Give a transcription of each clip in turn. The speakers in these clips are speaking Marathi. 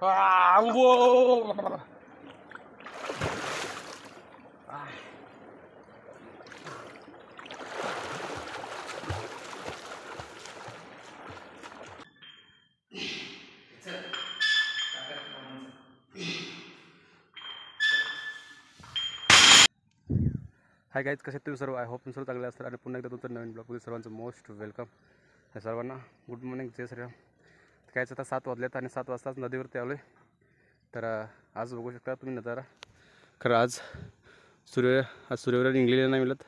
हाय गाईज, कसे तुम्ही सर्व? आय होप तुम्ही सर्व चांगले असतात आणि पुन्हा एकदा तुमचं नवीन ब्लॉगमध्ये सर्वांचं मोस्ट वेलकम. हे सर्वांना गुड मॉर्निंग, जय श्रीराम. कायच आता 7 वाजलेत आणि 7 वाजताच नदीवरती आलो आहे. तर आज बघू शकता तुम्ही नजारा. खरं आज सूर्यवरण निघलेलं नाही मिळत.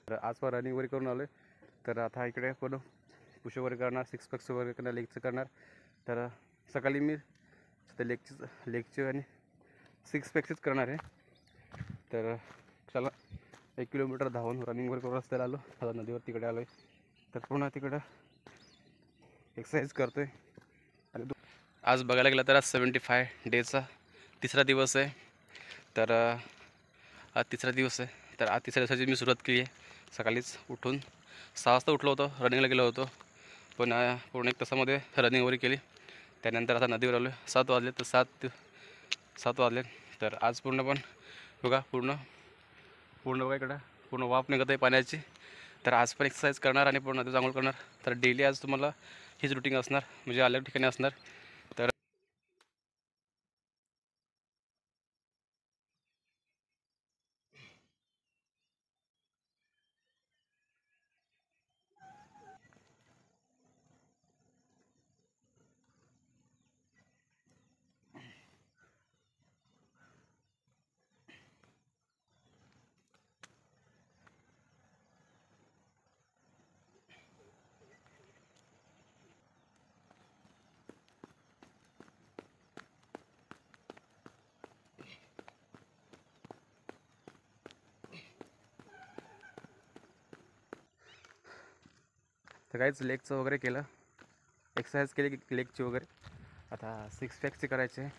तर आज पण रनिंग वगैरे करून आलो आहे. तर आता इकडे पण पुश वगैरे करणार, 6 पॅक्स वगैरे करणार, लेगचं करणार. तर सकाळी मी लेगचे आणि 6 पॅक्सच करणार आहे. तर चला 1 किलोमीटर धावून रनिंग वगैरे करून रस्त्याला आलो. आता नदीवर तिकडे आलो आहे. तर पुन्हा तिकडं एक्सरसाइज करतो आहे. आणि आज बघायला गेलं तर आज 75 डेचा तिसरा दिवस आहे. तर आज तिसरा दिवस आहे. तर आज तिसऱ्या दिवसाची मी सुरुवात केली आहे. सकाळीच उठून 6 वाजता उठलो होतो, रनिंगला गेलो होतो. पण पूर्ण 1 तासामध्ये रनिंग वगैरे केली. त्यानंतर आता नदीवर आलो आहे. 7 वाजले तर 7 वाजले. तर आज पूर्ण पण बघा पूर्ण बघा इकडं पूर्ण वाफ निघत आहे पाण्याची. तर आज पण एक्सरसाइज करणार आणि पूर्ण नदीत आंघोळ करणार. तर डेली आज तुम्हाला हीच रुटीन असणार, म्हणजे अलग ठिकाणी असणार. तर काहीच लेगचं वगैरे केलं, एक्सरसाइज केली लेगची वगैरे. आता 6 पॅक्सची करायची आहे.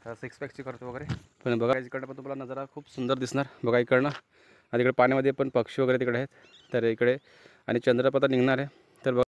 तर 6 पॅक्सची करतो वगैरे. पण बघा इकडं पण तुम्हाला नजारा खूप सुंदर दिसणार. बघा इकडनं आणि तिकडे पाण्यामध्ये पण पक्षी वगैरे तिकडे आहेत. तर इकडे आणि चंद्रपता निघणार आहे. तर बघा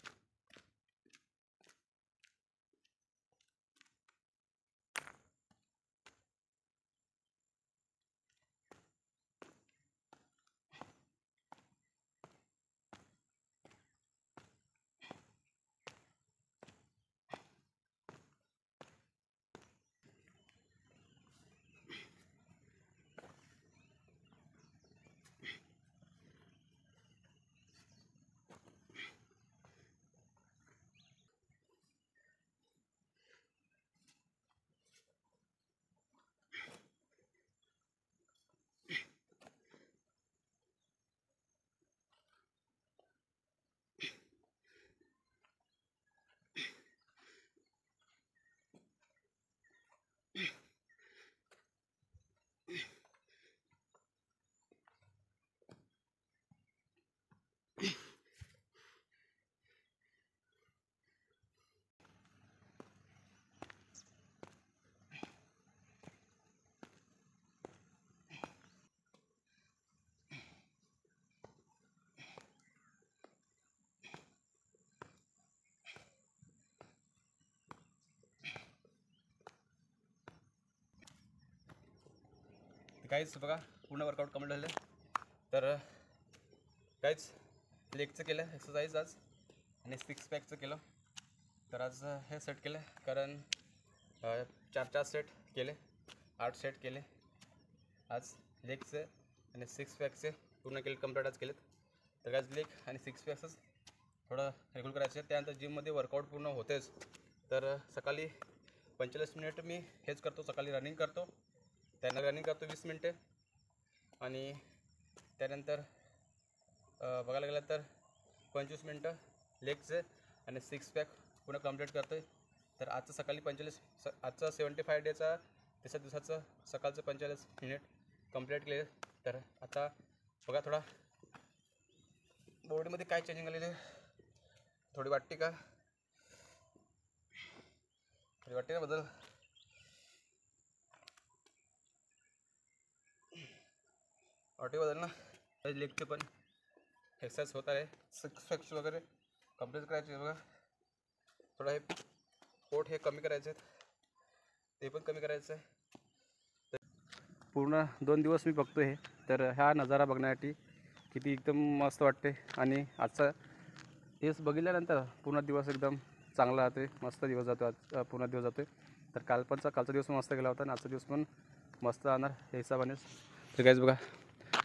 काहीच बघा पूर्ण वर्कआउट कम्प्लीट झालं. तर काहीच लेगचं केलं एक्सरसाइज आज आणि 6 पॅकचं केलं. तर आज हे सेट केलं कारण 4 सेट केले, 8 सेट केले आज लेगचे आणि 6 पॅकचे पूर्ण केले, कम्प्लीट आज केलेत. तर काहीच लेग आणि 6 पॅक्सच थोडं रेग्युलर करायचं. त्यानंतर जिममध्ये वर्कआउट पूर्ण होतेच. तर सकाळी 45 मिनिट मी हेच करतो, सकाळी रनिंग करतो. त्यानंतर रनिंग करतो 20 मिनटे आणि त्यानंतर बघायला गेलं तर 25 मिनटं लेगचे आणि 6 पॅक पुन्हा कंप्लीट करतो आहे. तर आजचं सकाळी आजचं 75 डेचा तिसऱ्या दिवसाचं सकाळचं 45 मिनिट कंप्लीट केले. तर आता बघा थोडा बॉडीमध्ये काय चेंजिंग आलेले थोडी वाटते का बदल? बदल ना. लेगचे पण एक्सरसाइज होत आहे, 6 पॅक्स वगैरे कंप्लीट करायचे. बघा थोडा हे पोट हे कमी करायचे आहेत, ते पण कमी करायचं आहे. पूर्ण 2 दिवस मी बघतो हे. तर हा नजारा बघण्यासाठी किती एकदम मस्त वाटते. आणि आजचा हेच बघितल्यानंतर पूर्ण दिवस एकदम चांगला राहते, मस्त दिवस जातो. आज पूर्ण दिवस जातो. तर कालचा दिवस मस्त गेला होता आणि आजचा दिवस पण मस्त राहणार हे हिशोबानेच. तर काहीच बघा,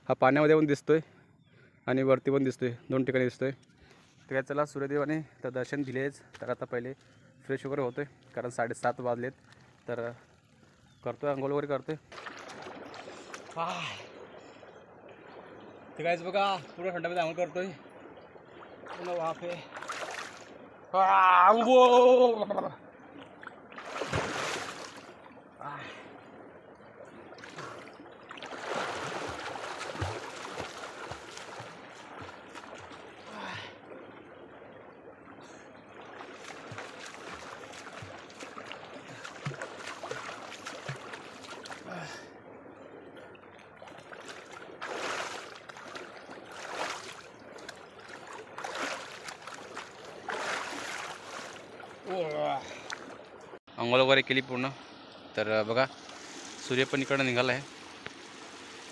हा पाण्यामध्ये पण दिसतोय आणि वरती पण दिसतोय, 2 ठिकाणी दिसतोय. तर काय चला, सूर्यदेवाने तर दर्शन दिलेच. तर आता पहिले फ्रेश वगैरे होतोय, कारण 7:30 वाजलेत. तर करतोय, अंघोळ वगैरे करतोय. ते काहीच बघा, पूर्ण थंडामध्ये आंघोळ करतोय. पूर्ण वाफ आहे. अंघोळ वगैरे केली पूर्ण. तर बघा, सूर्य पण इकडं निघाला आहे.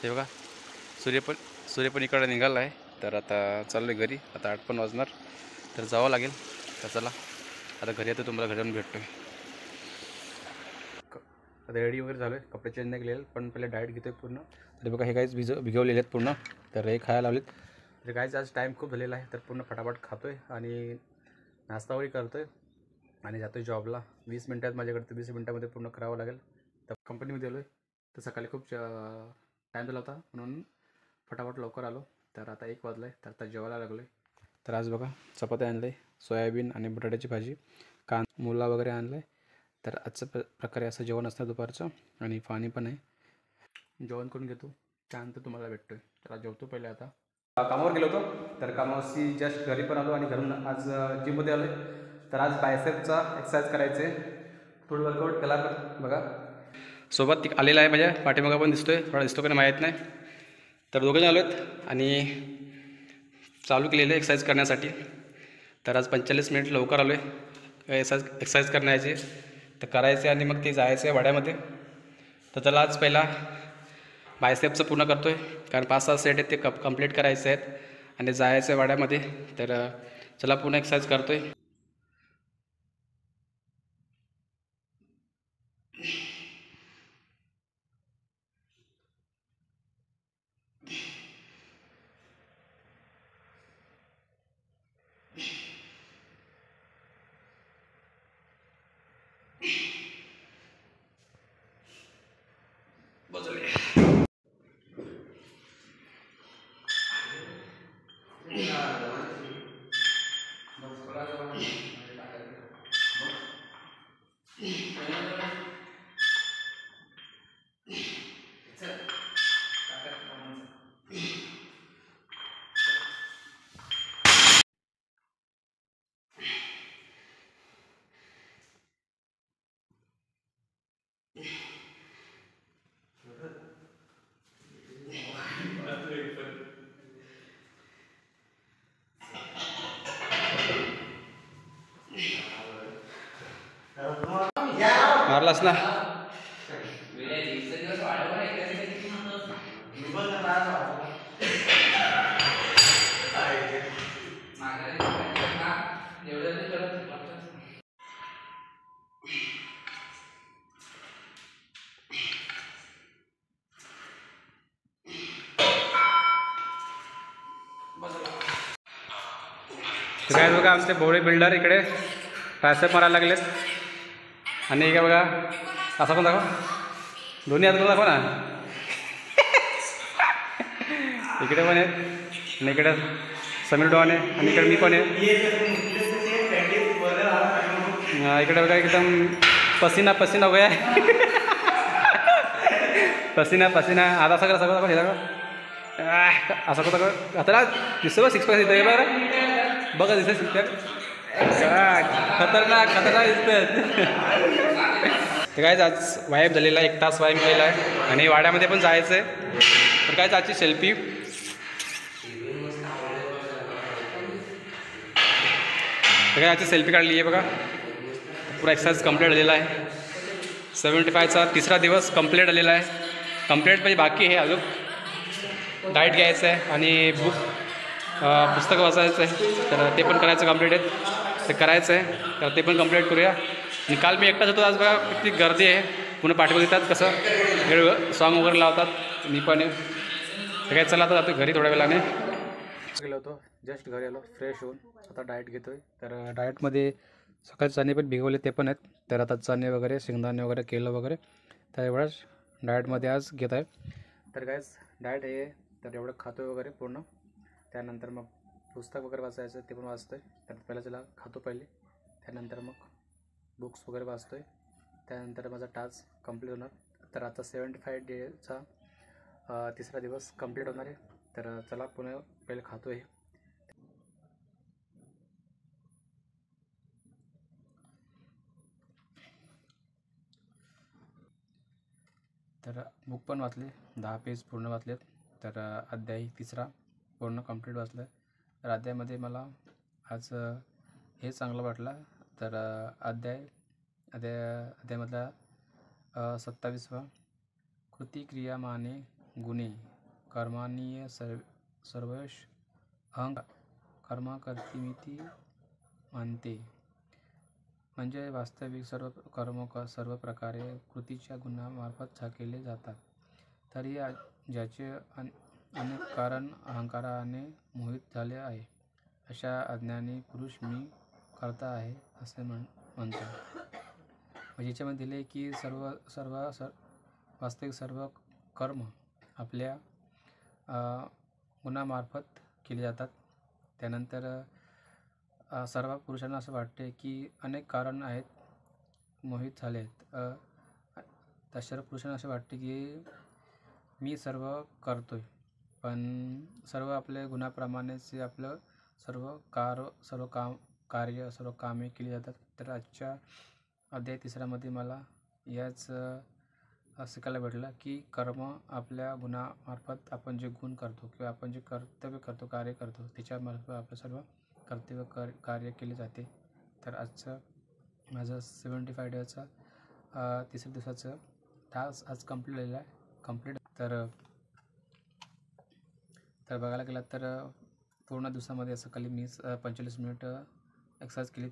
हे बघा, सूर्य पण इकडं निघाला आहे. तर आता चाललो आहे घरी. आता 8 पण वाजणार, तर जावं लागेल. तर चला, आता घरी येतो, तुम्हाला घरी जाऊन भेटतो. आता रेडी वगैरे झालं आहे, कपडे चेंज नाही केलेले, पण पहिले डाएट घेतो आहे पूर्ण. तर बघा, हे काहीच भिजवलेले आहेत पूर्ण. तर हे खायला लावलेत. तर काहीच आज टाईम खूप झालेला आहे, तर पूर्ण फटाफट खातो आहे आणि नाश्ता वगैरे करतो आहे आणि जातो आहे जॉबला. 20 मिनटात माझ्याकडे, तर 20 मिनटामध्ये पूर्ण करावं लागेल. तर कंपनीमध्ये आलो आहे. तर सकाळी खूप टाईम झाला होता, म्हणून फटाफट लवकर आलो. तर आता 1 वाजला आहे, तर आता जेवायला लागलो आहे. तर आज बघा, चपाती आणलं आहे, सोयाबीन आणि बटाट्याची भाजी, मुला वगैरे आणलं आहे. तर आजचं प्रकारे असं जेवण असतं दुपारचं. आणि पाणी पण आहे. जेवण करून घेतो, त्यानंतर तुम्हाला भेटतो आहे. तर आज जेवतो पहिले. आता कामावर गेलो होतो, तर कामावरची जस्ट घरी पण आलो आणि घरून आज जिममध्ये आलो आहे. तर आज बायसेपचा एक्सरसाइज करायचे, थोडं वर्कआउट केला. बघा, सोबत आलेला आहे, माझ्या पाठीमागा पण दिसतोय, थोडा दिसतो का नाही माहीत नाही. तर दोघे आलो आहेत आणि चालू केलेलं आहे एक्सरसाइज करण्यासाठी. तर आज 45 मिनिट लवकर आलो आहे एक्सरसाइज करण्याची. तर करायचे आणि मग ते जायचं आहे वाड्यामध्ये. तर त्याला आज पहिला बायसेपचं पूर्ण करतो आहे, कारण 5-6 सेट आहेत ते कंप्लीट करायचे आहेत आणि जायचं आहे वाड्यामध्ये. तर चला, पूर्ण एक्सरसाइज करतो आहे. मारलास ना. काय बघा, आमचे बॉडी बिल्डर इकडे ट्रायसेप मारायला लागलेत. आणि काय बघा, असं पण दाखव, दोन्ही हात दाखव ना. इकडे पण आहेत आणि इकडे समीर डॉन आहे आणि इकडे मी पण आहे. इकडे बघा, एकदम पसीना पसीना हो गया. पसीना पसीना. आता सगळं सगळं दाखव, हे दाखव, असं कसं आता दिसतं बघ, 6 पॅक दिसतं बघा, बघा दिसतं 6 पॅक. खतरनाक खतरनाक दिसतं. तर काय, आज व्यायाम झालेला आहे, 1 तास व्यायाम केलेला आहे आणि वाड्यामध्ये पण जायचं आहे. तर काय, आजची सेल्फी, तर काय आजची सेल्फी काढली आहे बघा. पुरा एक्सरसाइज कंप्लीट झालेला आहे. 75चा तिसरा दिवस कंप्लीट झालेला आहे. कंप्लीट म्हणजे बाकी आहे अजून डाएट घ्यायचं आहे आणि पुस्तकं वाचायचं आहे. तर ते पण करायचं कंप्लीट आहे. ते करायचं आहे तर ते पण कंप्लीट करूया. आणि काल मी एकटाच होतो. आज बघा किती गर्दी आहे. पुन्हा पाठवून देतात कसं सॉन्ग वगैरे लावतात. मी पण तर काय चला आता जातो घरी थोड्या वेळाने. गेलो होतो जस्ट घरी आलो फ्रेश होऊन आता डाएट घेतो आहे. तर डाएटमध्ये सकाळी चणे पण भिगवले ते पण आहेत. तर आता चणे वगैरे शेंगदाणे वगैरे केलं वगैरे तर एवढंच डाएटमध्ये आज घेत आहे. तर कायच डाएट हे तर एवढं खातो वगैरे पूर्ण. त्यानंतर मग पुस्तक वगैरे वाचायचं ते पण वाचतो आहे. तर पहिला त्याला खातो पहिले. त्यानंतर मग बुक्स वगैरे वाचतो आहे. त्यानंतर माझा टास्क कंप्लीट होणार. तर आता 75 डेचा तिसरा दिवस कंप्लीट होणार आहे. तर चला पुन्हा पहिले खातो आहे. तर बुक पण वाचले 10 पेज पूर्ण वाचलेत. तर अध्याय तिसरा पूर्ण कंप्लीट वाचलं. तर अध्यायामध्ये मला आज हे चांगलं वाटलं. तर अध्यायामधला 27वा कृती क्रियामाने गुणे कर्मानीय सर्वश अहंकार कर्माकर्तिमिती मानते. म्हणजे वास्तविक सर्व कर्म सर्व प्रकारे कृतीच्या गुणामार्फत केले जातात. तरी ज्याचे अनेक कारण अहंकाराने मोहित झाले आहे अशा अज्ञानी पुरुष मी करता आहे असे म्हणतो. म्हणजे याच्यामध्ये दिले की वास्तविक सर्व कर्म आपल्या गुणामार्फत केले जातात. त्यानंतर सर्व पुरुषांना असं वाटते की अनेक कारण आहेत मोहित झाले आहेत. त्या सर्व पुरुषांना असं वाटते की मी सर्व करतो आहे पण सर्व आपल्या गुणाप्रमाणेच आपलं सर्व कामे केली जातात. तर आजच्या अध्याय तिसऱ्यामध्ये मला याच शिकायला भेटलं की कर्म आपल्या गुणामार्फत आपण जे गुण करतो किंवा आपण जे कर्तव्य करतो कार्य करतो त्याच्यामार्फत आपलं सर्व कर्तव्य कार्य केले जाते. तर आजचं माझं 75 डेचा तिसऱ्या दिवसाचं टास्क आज कंप्लीट झालेलं आहे. तर बघायला गेलं तर पूर्ण दिवसामध्ये सकाळी मी 45 मिनिट एक्सरसाइज केली.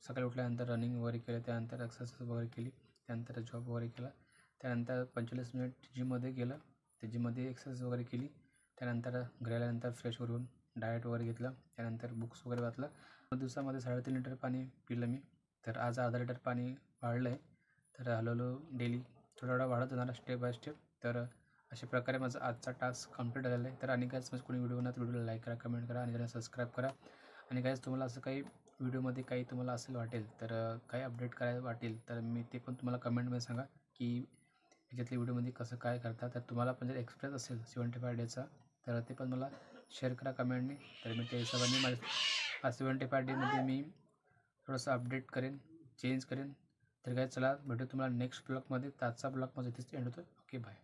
सकाळी उठल्यानंतर रनिंग वगैरे केलं. त्यानंतर एक्सरसाइज वगैरे केली. त्यानंतर जॉब वगैरे केला. त्यानंतर 45 मिनिट जिममध्ये गेलं. त्या जिममध्ये एक्सरसाइज वगैरे केली. त्यानंतर घरी आल्यानंतर फ्रेश करून डाएट वगैरे घेतलं. त्यानंतर बुक्स वगैरे वाचलं. दिवसामध्ये 3.5 लिटर पाणी पिलं मी. तर आज अर्धा लिटर पाणी वाढलं आहे. तर हळूहळू डेली थोडा वाढत जाणार स्टेप बाय स्टेप. तर अशा प्रकारे माझा आजचा टास्क कंप्लीट झालेला आहे. तर आणि काहीच म्हणजे कोणी व्हिडिओ ना तर व्हिडिओला लाईक करा, कमेंट करा आणि चॅनल सबस्क्राईब करा. आणि काहीच तुम्हाला असं काही व्हिडिओमध्ये काही तुम्हाला असं वाटेल तर काही अपडेट करायला वाटेल तर मी ते पण तुम्हाला कमेंटमध्ये सांगा की याच्यातल्या व्हिडिओमध्ये कसं काय करता. तर तुम्हाला पण जर एक्सपिरियन्स असेल 75 डेचा तर ते पण मला शेअर करा कमेंटने. तर मी ते सर्वांनी माझ्या 75 डेमध्ये मी थोडंसं अपडेट करेन, चेंज करेन. तर काय चला भेटू तुम्हाला नेक्स्ट ब्लॉगमध्ये. आजचा ब्लॉग माझा इथेच एंड होतो. Okay bye.